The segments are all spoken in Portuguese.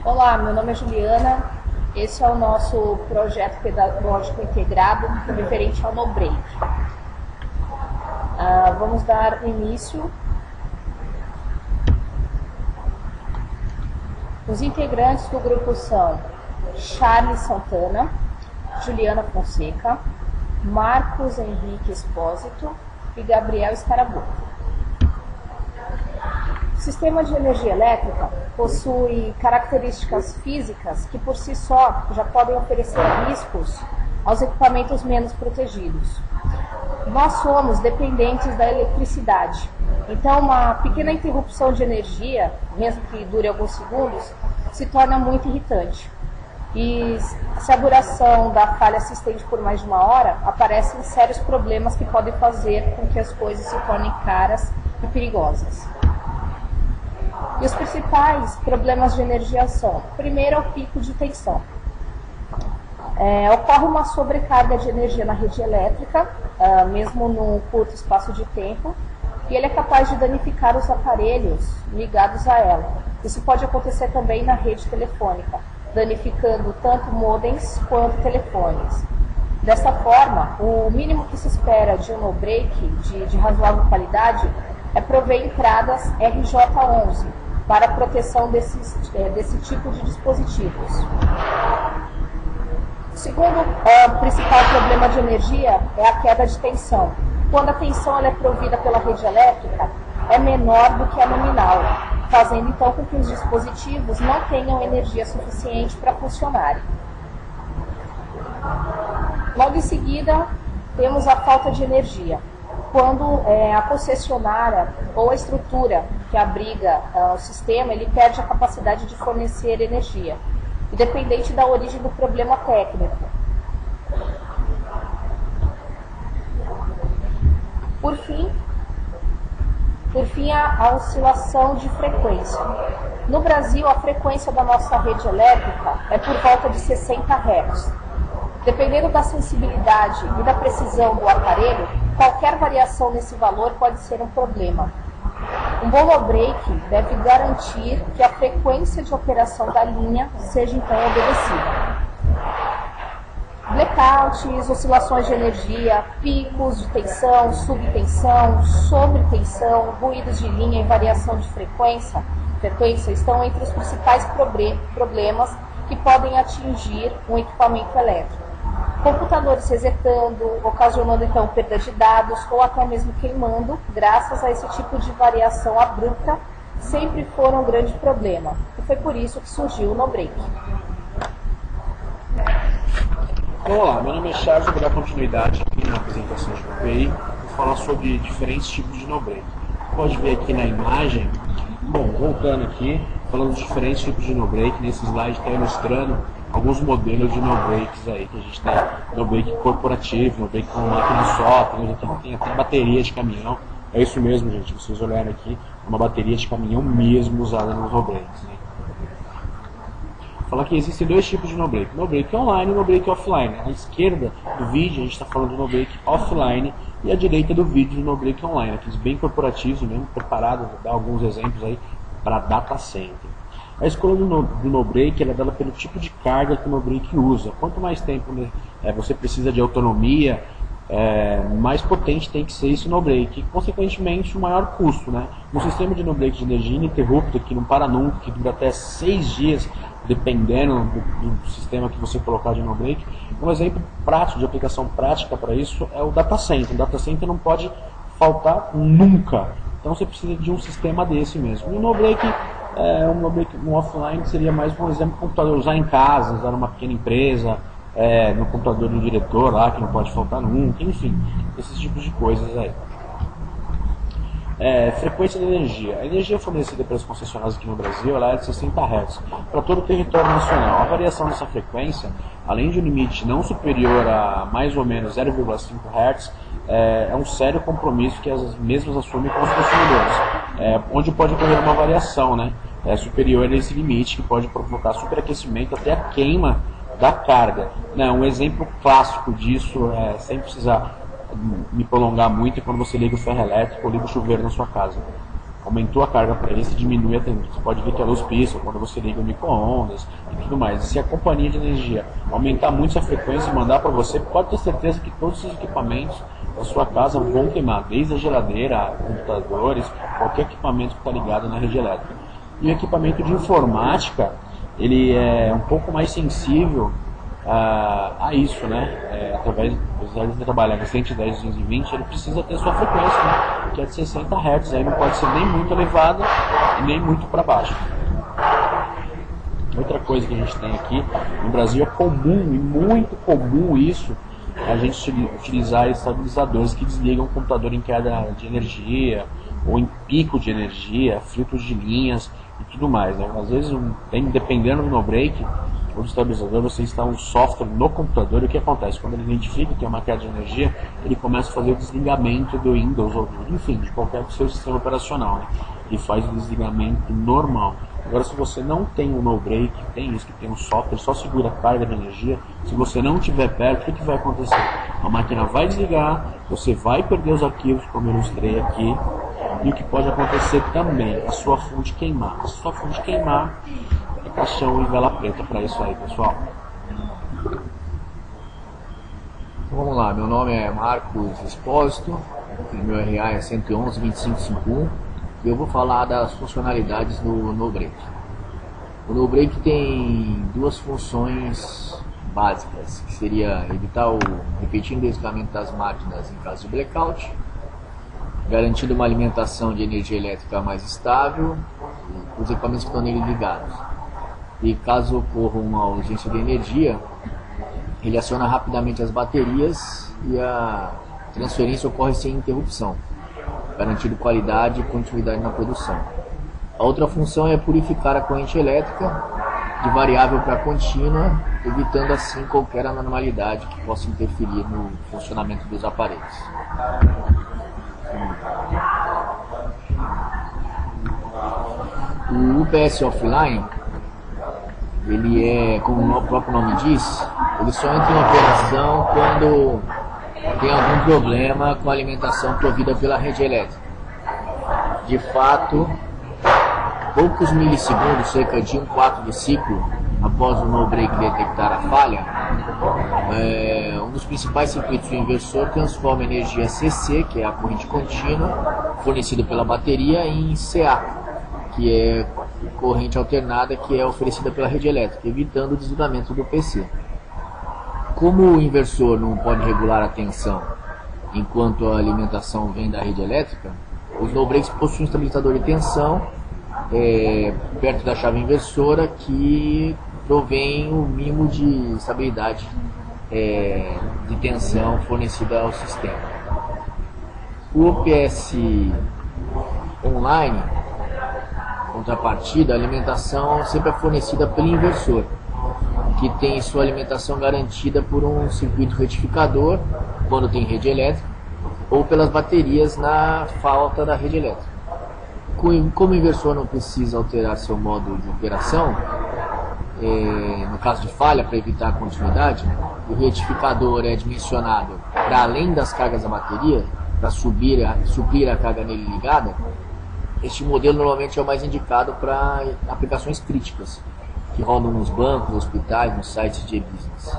Olá, meu nome é Juliana. Esse é o nosso projeto pedagógico integrado referente ao NoBreak. Vamos dar início. Os integrantes do grupo são Charles Santana, Juliana Fonseca, Marcos Henrique Espósito e Gabriel Scarabucco. O sistema de energia elétrica possui características físicas que por si só já podem oferecer riscos aos equipamentos menos protegidos. Nós somos dependentes da eletricidade, então uma pequena interrupção de energia, mesmo que dure alguns segundos, se torna muito irritante. E se a duração da falha se estende por mais de uma hora, aparecem sérios problemas que podem fazer com que as coisas se tornem caras e perigosas. E os principais problemas de energia são: primeiro é o pico de tensão. Ocorre uma sobrecarga de energia na rede elétrica, mesmo num curto espaço de tempo, e ele é capaz de danificar os aparelhos ligados a ela. Isso pode acontecer também na rede telefônica, danificando tanto modems quanto telefones. Dessa forma, o mínimo que se espera de um NoBreak de razoável qualidade é prover entradas RJ11 para a proteção desse tipo de dispositivos. O segundo principal problema de energia é a queda de tensão. Quando a tensão é provida pela rede elétrica, é menor do que a nominal, fazendo então com que os dispositivos não tenham energia suficiente para funcionarem. Logo em seguida, temos a falta de energia. Quando a concessionária ou a estrutura que abriga o sistema, ele perde a capacidade de fornecer energia, independente da origem do problema técnico. Por fim, a oscilação de frequência. No Brasil, a frequência da nossa rede elétrica é por volta de 60 Hz. Dependendo da sensibilidade e da precisão do aparelho, qualquer variação nesse valor pode ser um problema. Um bom NoBreak deve garantir que a frequência de operação da linha seja então obedecida. Blackouts, oscilações de energia, picos de tensão, subtensão, sobretensão, ruídos de linha e variação de frequência estão entre os principais problemas que podem atingir um equipamento elétrico. Computadores resetando, ocasionando então perda de dados ou até mesmo queimando, graças a esse tipo de variação abrupta, sempre foram um grande problema. E foi por isso que surgiu o NoBreak. Olá, meu nome é Charles, eu vou dar continuidade aqui na apresentação de NoBreak. Vou falar sobre diferentes tipos de NoBreak. Pode ver aqui na imagem. Bom, voltando aqui, falando dos diferentes tipos de NoBreak, nesse slide está ilustrando alguns modelos de NoBreaks aí, que a gente tem NoBreak corporativo, NoBreak com máquina só, tem até bateria de caminhão. É isso mesmo, gente, vocês olharem aqui, é uma bateria de caminhão mesmo usada nos NoBreaks, né? Falar que existem dois tipos de NoBreak, NoBreak online e NoBreak offline. À esquerda do vídeo a gente está falando do NoBreak offline e à direita do vídeo do NoBreak online, aqueles bem corporativos mesmo, preparados, vou dar alguns exemplos aí para data center. A escolha do NoBreak é dada pelo tipo de carga que o NoBreak usa. Quanto mais tempo você precisa de autonomia, mais potente tem que ser esse NoBreak. E, consequentemente, o maior custo, né? Um sistema de NoBreak de energia ininterrupta, que não para nunca, que dura até 6 dias, dependendo do sistema que você colocar de NoBreak. Um exemplo prático, de aplicação prática para isso, é o data center. O data center não pode faltar nunca. Então você precisa de um sistema desse mesmo. E o NoBreak, um NoBreak offline seria mais, por exemplo, computador usar em casa, usar numa pequena empresa, no computador do diretor lá, que não pode faltar nunca, enfim, esses tipos de coisas aí. Frequência de energia. A energia fornecida pelas concessionárias aqui no Brasil ela é de 60 Hz para todo o território nacional. A variação dessa frequência, além de um limite não superior a mais ou menos 0,5 Hz, é um sério compromisso que as mesmas assumem com os consumidores, onde pode ocorrer uma variação, né, superior a esse limite, que pode provocar superaquecimento até a queima da carga. Um exemplo clássico disso, sem precisar me prolongar muito, é quando você liga o ferro elétrico ou liga o chuveiro na sua casa. aumentou a carga para ele, você diminui a tendência. Você pode ver que a luz pisca quando você liga o micro-ondas e tudo mais. E se a companhia de energia aumentar muito essa frequência e mandar para você, pode ter certeza que todos os equipamentos da sua casa vão queimar, desde a geladeira, computadores, qualquer equipamento que está ligado na rede elétrica. E o equipamento de informática, ele é um pouco mais sensível a isso, né? Através de trabalhar com 110 e 220, ele precisa ter sua frequência, né? Que é de 60 Hz, aí não pode ser nem muito elevada e nem muito para baixo. Outra coisa que a gente tem aqui no Brasil é comum e muito comum isso, a gente utilizar estabilizadores que desligam o computador em queda de energia ou em pico de energia, filtros de linhas e tudo mais, né? Às vezes, dependendo do no-break, o estabilizador, você instala um software no computador e o que acontece? Quando ele identifica que é uma queda de energia, ele começa a fazer o desligamento do Windows, ou enfim, de qualquer seu sistema operacional, né? E faz o desligamento normal. Agora, se você não tem um no-break, tem isso, que tem um software, só segura a carga de energia, se você não estiver perto, o que vai acontecer? A máquina vai desligar, você vai perder os arquivos, como eu ilustrei aqui, e o que pode acontecer também, a sua fonte queimar. Se a sua fonte queimar, é caixão e vela preta para isso aí, pessoal. Então, vamos lá, meu nome é Marcos Espósito, meu RA é 111-2551, e eu vou falar das funcionalidades do no-break. O no-break tem duas funções básicas, que seria evitar o repetindo desligamento das máquinas em caso de blackout, garantindo uma alimentação de energia elétrica mais estável para os equipamentos que estão nele ligados. E caso ocorra uma ausência de energia, ele aciona rapidamente as baterias e a transferência ocorre sem interrupção, garantindo qualidade e continuidade na produção. A outra função é purificar a corrente elétrica de variável para contínua, evitando assim qualquer anormalidade que possa interferir no funcionamento dos aparelhos. O UPS offline, ele é, como o próprio nome diz, ele só entra em operação quando tem algum problema com a alimentação provida pela rede elétrica. De fato, poucos milissegundos, cerca de 1/4 do ciclo, após o no-break detectar a falha, um dos principais circuitos do inversor transforma a energia CC, que é a corrente contínua, fornecida pela bateria, em CA, que é corrente alternada, que é oferecida pela rede elétrica, evitando o desligamento do PC. Como o inversor não pode regular a tensão enquanto a alimentação vem da rede elétrica, os no-breaks possuem um estabilizador de tensão perto da chave inversora que provém o mínimo de estabilidade de tensão fornecida ao sistema. O UPS online, contrapartida, a alimentação sempre é fornecida pelo inversor, que tem sua alimentação garantida por um circuito retificador quando tem rede elétrica, ou pelas baterias na falta da rede elétrica. Como o inversor não precisa alterar seu modo de operação, no caso de falha, para evitar a continuidade, o retificador é dimensionado para além das cargas da bateria, para suprir a carga nele ligada. Este modelo normalmente é o mais indicado para aplicações críticas, que rodam nos bancos, hospitais, nos sites de e-business.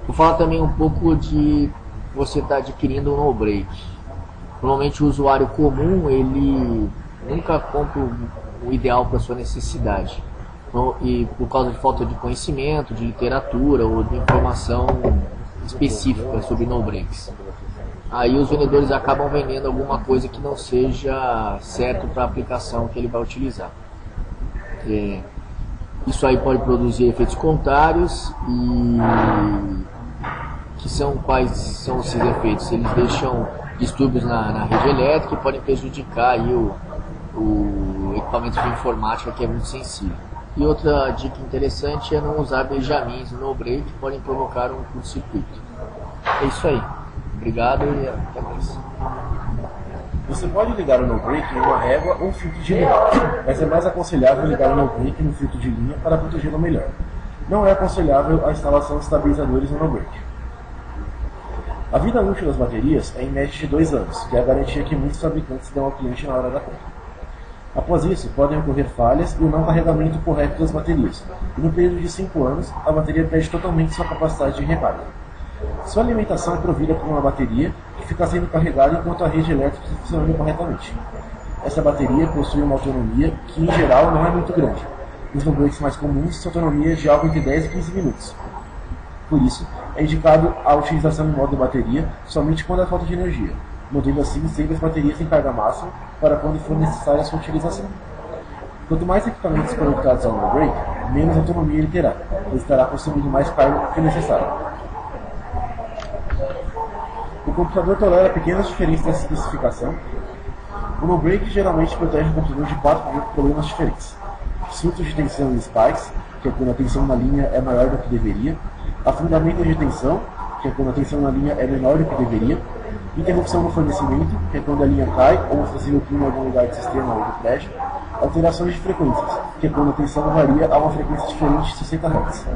Vou falar também um pouco de você estar adquirindo um no-break. Normalmente o usuário comum, ele nunca compra o ideal para sua necessidade. E por causa de falta de conhecimento, de literatura ou de informação específica sobre no-breaks. Aí os vendedores acabam vendendo alguma coisa que não seja certo para a aplicação que ele vai utilizar. Isso aí pode produzir efeitos contrários e quais são esses efeitos? Eles deixam distúrbios na rede elétrica e podem prejudicar aí o equipamento de informática, que é muito sensível. E outra dica interessante é não usar benjamins no no-break, que podem provocar um curto-circuito. É isso aí. Obrigado e até mais. Você pode ligar o no-break em uma régua ou filtro de linha, mas é mais aconselhável ligar o no-break no filtro de linha para protegê-lo melhor. Não é aconselhável a instalação de estabilizadores no no-break. A vida útil das baterias é em média de 2 anos, que é a garantia que muitos fabricantes dão ao cliente na hora da compra. Após isso, podem ocorrer falhas e o não carregamento correto das baterias, e no período de 5 anos, a bateria perde totalmente sua capacidade de recarga. Sua alimentação é provida por uma bateria que fica sendo carregada enquanto a rede elétrica está funcionando corretamente. Essa bateria possui uma autonomia que, em geral, não é muito grande. Nos no-breaks mais comuns, sua autonomia é de algo entre 10 e 15 minutos. Por isso, é indicado a utilização em modo bateria somente quando há falta de energia, mantendo assim sempre as baterias em carga máxima para quando for necessária a sua utilização. Quanto mais equipamentos conectados ao no-break, menos autonomia ele terá, pois estará consumindo mais carga do que necessário. O computador tolera pequenas diferenças nessa especificação. O no-break geralmente protege o computador de 4 problemas diferentes: surtos de tensão e spikes, que é quando a tensão na linha é maior do que deveria; afundamento de tensão, que é quando a tensão na linha é menor do que deveria; interrupção no fornecimento, que é quando a linha cai ou o fusível pula em algum lugar do sistema ou do prédio; alterações de frequências, que é quando a tensão varia a uma frequência diferente de 60 Hz.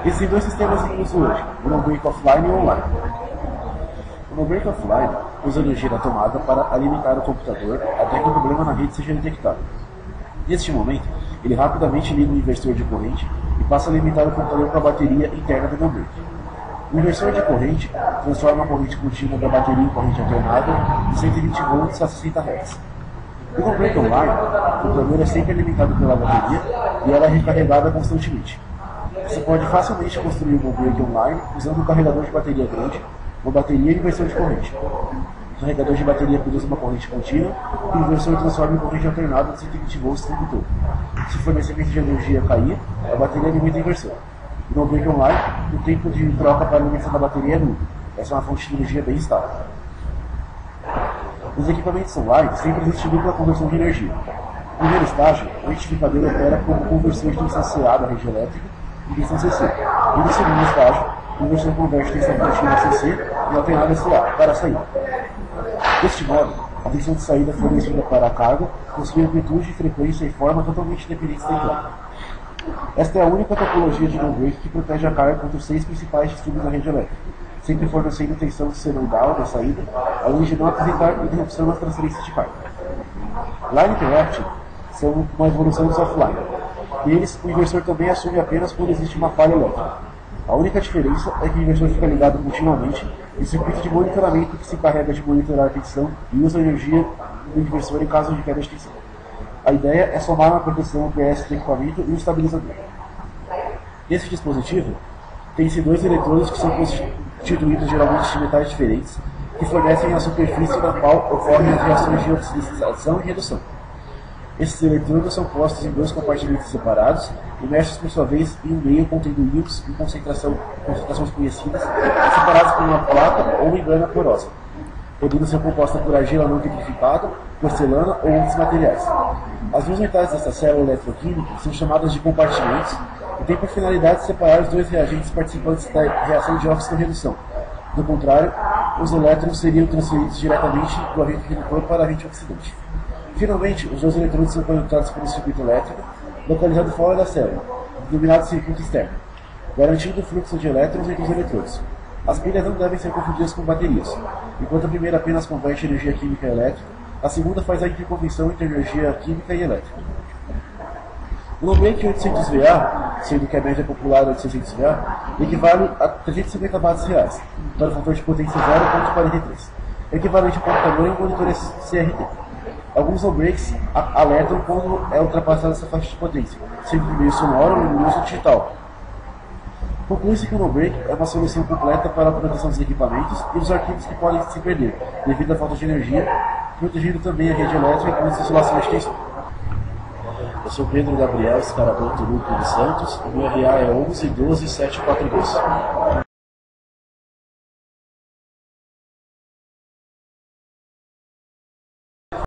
Existem dois sistemas em uso hoje: o no-break offline e o online. O no-break offline usa energia da tomada para alimentar o computador até que o problema na rede seja detectado. Neste momento, ele rapidamente liga o inversor de corrente e passa a alimentar o computador com a bateria interna do no-break. O inversor de corrente transforma a corrente contínua da bateria em corrente alternada de 120 volts a 60 Hz. No no-break online, o computador é sempre alimentado pela bateria e ela é recarregada constantemente. Você pode facilmente construir um no-break online usando um carregador de bateria grande, uma bateria e inversor de corrente. O carregador de bateria produz uma corrente contínua e o inversor transforma em corrente alternada de 120 volts o tempo todo. Se o fornecimento de energia cair, a bateria alimenta o inversor. No no-break online, o tempo de troca para a alimentação da bateria é nulo. Essa é uma fonte de energia bem estável. Nos equipamentos online, sempre existe dupla conversão de energia. No primeiro estágio, o retificador opera como conversor de tensão CA da rede elétrica em tensão CC. E no segundo estágio, o inversor converte tensão contínua CC em alternada CA para a saída. Deste modo, a tensão de saída fornecida para a carga possui amplitude, frequência e forma totalmente independentes da entrada. Esta é a única topologia de no-break que protege a carga contra os 6 principais distúrbios da rede elétrica, sempre fornecendo tensão seroidal da saída, além de não apresentar interrupção nas transferências de carga. Line Interacting são uma evolução dos offline. Neles, o inversor também assume apenas quando existe uma falha elétrica. A única diferença é que o inversor fica ligado continuamente e o circuito de monitoramento que se encarrega de monitorar a tensão e usa a energia do inversor em caso de queda de tensão. A ideia é somar uma proteção UPS do equipamento e um estabilizador. Nesse dispositivo, tem-se 2 eletrodos que são constituídos geralmente de metais diferentes, que fornecem a superfície na qual ocorrem as reações de oxidação e redução. Esses eletrodos são postos em 2 compartimentos separados, imersos por sua vez em um meio contendo íons em concentrações conhecidas, separados por uma placa ou membrana porosa, podendo ser composta por argila não vitrificada, porcelana ou outros materiais. As 2 metades dessa célula eletroquímica são chamadas de compartimentos e têm por finalidade separar os 2 reagentes participantes da reação de óxido-redução. Do contrário, os elétrons seriam transferidos diretamente do agente redutor para o agente oxidante. Finalmente, os 2 eletrodos são conectados por um circuito elétrico localizado fora da célula, denominado circuito externo, garantindo o fluxo de elétrons entre os eletrodos. As pilhas não devem ser confundidas com baterias. Enquanto a primeira apenas converte energia química e elétrica, a segunda faz a interconversão entre energia química e elétrica. O no-break 800VA, sendo que a média popular é 800VA, equivale a 350 watts reais, para o fator de potência 0.43, equivalente ao computador em um monitor CRT. Alguns no-breaks alertam quando é ultrapassada essa faixa de potência, sendo de meio sonoro, luminoso ou digital. Conclui-se que o no-break é uma solução completa para a proteção dos equipamentos e dos arquivos que podem se perder devido à falta de energia, protegendo também a rede elétrica com as oscilações de tensão. Eu sou Pedro Gabriel Scaraboto Luco dos Santos e meu RA é 11 12 742.